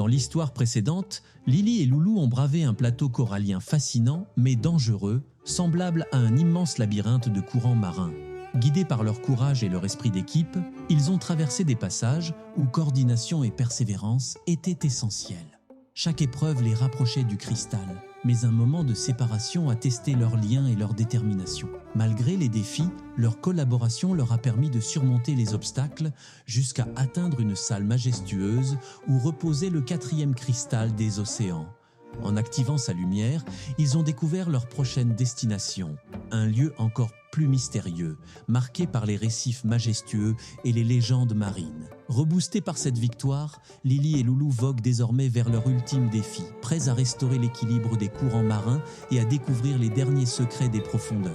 Dans l'histoire précédente, Lily et Loulou ont bravé un plateau corallien fascinant mais dangereux, semblable à un immense labyrinthe de courants marins. Guidés par leur courage et leur esprit d'équipe, ils ont traversé des passages où coordination et persévérance étaient essentielles. Chaque épreuve les rapprochait du cristal, mais un moment de séparation a testé leur lien et leur détermination. Malgré les défis, leur collaboration leur a permis de surmonter les obstacles jusqu'à atteindre une salle majestueuse où reposait le 4e cristal des océans. En activant sa lumière, ils ont découvert leur prochaine destination, un lieu encore plus mystérieux, marqué par les récifs majestueux et les légendes marines. Reboostés par cette victoire, Lily et Loulou voguent désormais vers leur ultime défi, prêts à restaurer l'équilibre des courants marins et à découvrir les derniers secrets des profondeurs.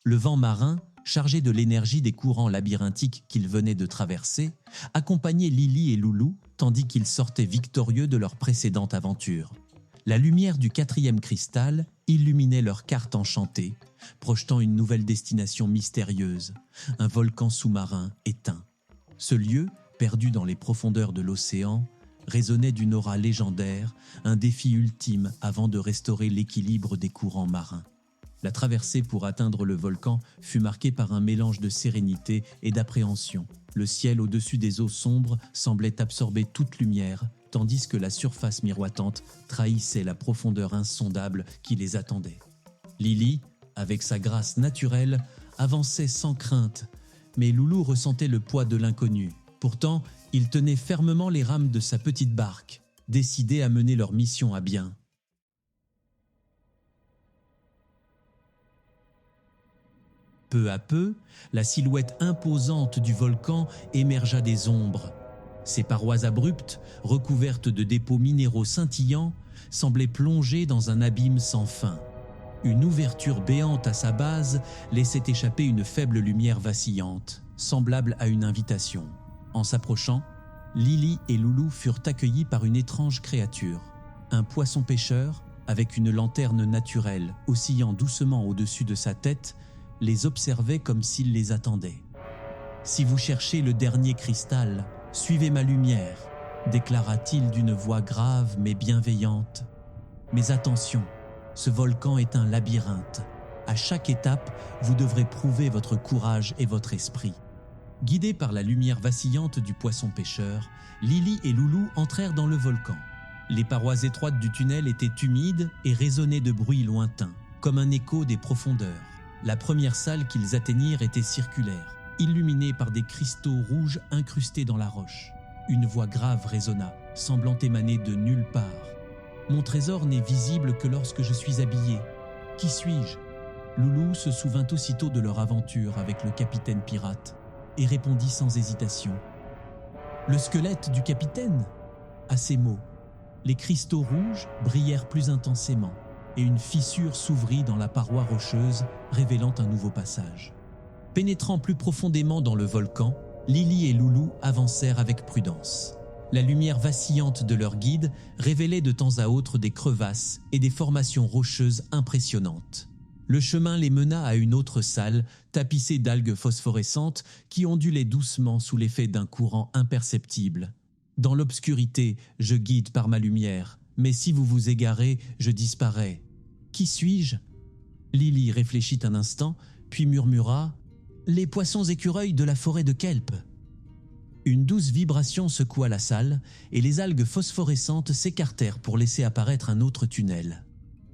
Le vent marin, chargé de l'énergie des courants labyrinthiques qu'ils venaient de traverser, accompagnait Lily et Loulou tandis qu'ils sortaient victorieux de leur précédente aventure. La lumière du 4e cristal illuminait leur carte enchantée, projetant une nouvelle destination mystérieuse, un volcan sous-marin éteint. Ce lieu, perdu dans les profondeurs de l'océan, résonnait d'une aura légendaire, un défi ultime avant de restaurer l'équilibre des courants marins. La traversée pour atteindre le volcan fut marquée par un mélange de sérénité et d'appréhension. Le ciel au-dessus des eaux sombres semblait absorber toute lumière, tandis que la surface miroitante trahissait la profondeur insondable qui les attendait. Lily, avec sa grâce naturelle, avançait sans crainte, mais Loulou ressentait le poids de l'inconnu. Pourtant, il tenait fermement les rames de sa petite barque, décidé à mener leur mission à bien. Peu à peu, la silhouette imposante du volcan émergea des ombres. Ses parois abruptes, recouvertes de dépôts minéraux scintillants, semblaient plongées dans un abîme sans fin. Une ouverture béante à sa base laissait échapper une faible lumière vacillante, semblable à une invitation. En s'approchant, Lily et Loulou furent accueillis par une étrange créature. Un poisson pêcheur, avec une lanterne naturelle oscillant doucement au-dessus de sa tête, les observait comme s'il les attendait. « Si vous cherchez le dernier cristal, suivez ma lumière », déclara-t-il d'une voix grave mais bienveillante. « Mais attention, ce volcan est un labyrinthe. À chaque étape, vous devrez prouver votre courage et votre esprit. » Guidés par la lumière vacillante du poisson pêcheur, Lily et Loulou entrèrent dans le volcan. Les parois étroites du tunnel étaient humides et résonnaient de bruits lointains, comme un écho des profondeurs. La première salle qu'ils atteignirent était circulaire, illuminée par des cristaux rouges incrustés dans la roche. Une voix grave résonna, semblant émaner de nulle part. « Mon trésor n'est visible que lorsque je suis habillé. Qui suis-je » Loulou se souvint aussitôt de leur aventure avec le capitaine pirate et répondit sans hésitation. « Le squelette du capitaine ?» À ces mots, les cristaux rouges brillèrent plus intensément et une fissure s'ouvrit dans la paroi rocheuse, révélant un nouveau passage. Pénétrant plus profondément dans le volcan, Lily et Loulou avancèrent avec prudence. La lumière vacillante de leur guide révélait de temps à autre des crevasses et des formations rocheuses impressionnantes. Le chemin les mena à une autre salle, tapissée d'algues phosphorescentes qui ondulaient doucement sous l'effet d'un courant imperceptible. « Dans l'obscurité, je guide par ma lumière, mais si vous vous égarez, je disparais. Qui suis-je » Lily réfléchit un instant, puis murmura « Les poissons écureuils de la forêt de Kelp ». Une douce vibration secoua la salle et les algues phosphorescentes s'écartèrent pour laisser apparaître un autre tunnel.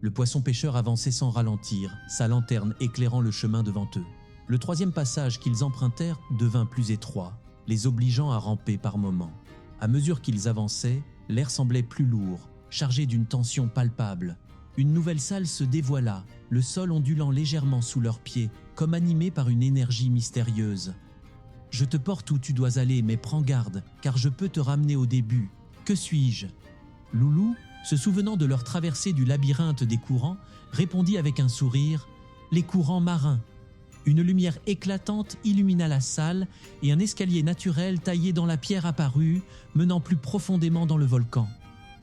Le poisson pêcheur avançait sans ralentir, sa lanterne éclairant le chemin devant eux. Le 3e passage qu'ils empruntèrent devint plus étroit, les obligeant à ramper par moments. À mesure qu'ils avançaient, l'air semblait plus lourd, chargé d'une tension palpable. Une nouvelle salle se dévoila, le sol ondulant légèrement sous leurs pieds, comme animé par une énergie mystérieuse. « Je te porte où tu dois aller, mais prends garde, car je peux te ramener au début. Que suis-je » Loulou, se souvenant de leur traversée du labyrinthe des courants, répondit avec un sourire « Les courants marins ». Une lumière éclatante illumina la salle et un escalier naturel taillé dans la pierre apparut, menant plus profondément dans le volcan.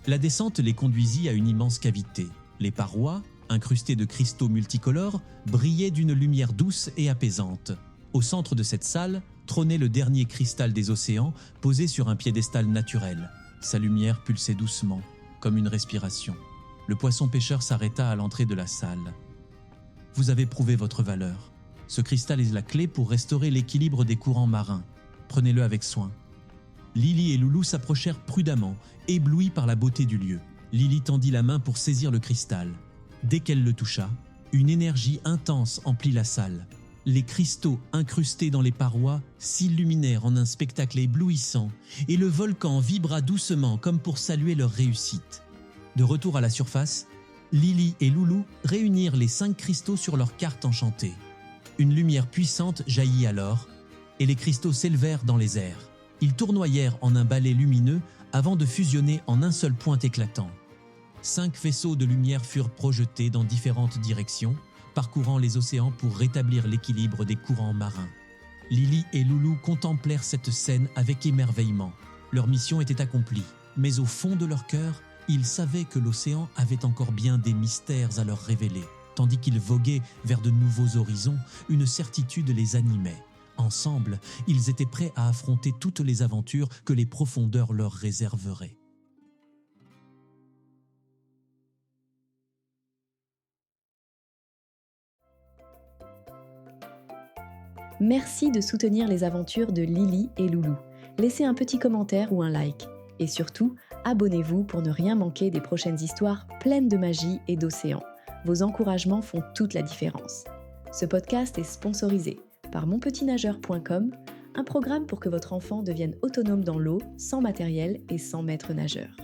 La descente les conduisit à une immense cavité. Les parois, incrustées de cristaux multicolores, brillaient d'une lumière douce et apaisante. Au centre de cette salle trônait le dernier cristal des océans, posé sur un piédestal naturel. Sa lumière pulsait doucement, comme une respiration. Le poisson-pêcheur s'arrêta à l'entrée de la salle. « Vous avez prouvé votre valeur. Ce cristal est la clé pour restaurer l'équilibre des courants marins. Prenez-le avec soin. » Lily et Loulou s'approchèrent prudemment, éblouis par la beauté du lieu. Lily tendit la main pour saisir le cristal. Dès qu'elle le toucha, une énergie intense emplit la salle. Les cristaux incrustés dans les parois s'illuminèrent en un spectacle éblouissant et le volcan vibra doucement comme pour saluer leur réussite. De retour à la surface, Lily et Loulou réunirent les 5 cristaux sur leur carte enchantée. Une lumière puissante jaillit alors et les cristaux s'élevèrent dans les airs. Ils tournoyèrent en un balai lumineux avant de fusionner en un seul point éclatant. 5 vaisseaux de lumière furent projetés dans différentes directions, parcourant les océans pour rétablir l'équilibre des courants marins. Lily et Loulou contemplèrent cette scène avec émerveillement. Leur mission était accomplie, mais au fond de leur cœur, ils savaient que l'océan avait encore bien des mystères à leur révéler. Tandis qu'ils voguaient vers de nouveaux horizons, une certitude les animait. Ensemble, ils étaient prêts à affronter toutes les aventures que les profondeurs leur réserveraient. Merci de soutenir les aventures de Lily et Loulou. Laissez un petit commentaire ou un like. Et surtout, abonnez-vous pour ne rien manquer des prochaines histoires pleines de magie et d'océans. Vos encouragements font toute la différence. Ce podcast est sponsorisé par monpetitnageur.com, un programme pour que votre enfant devienne autonome dans l'eau, sans matériel et sans maître nageur.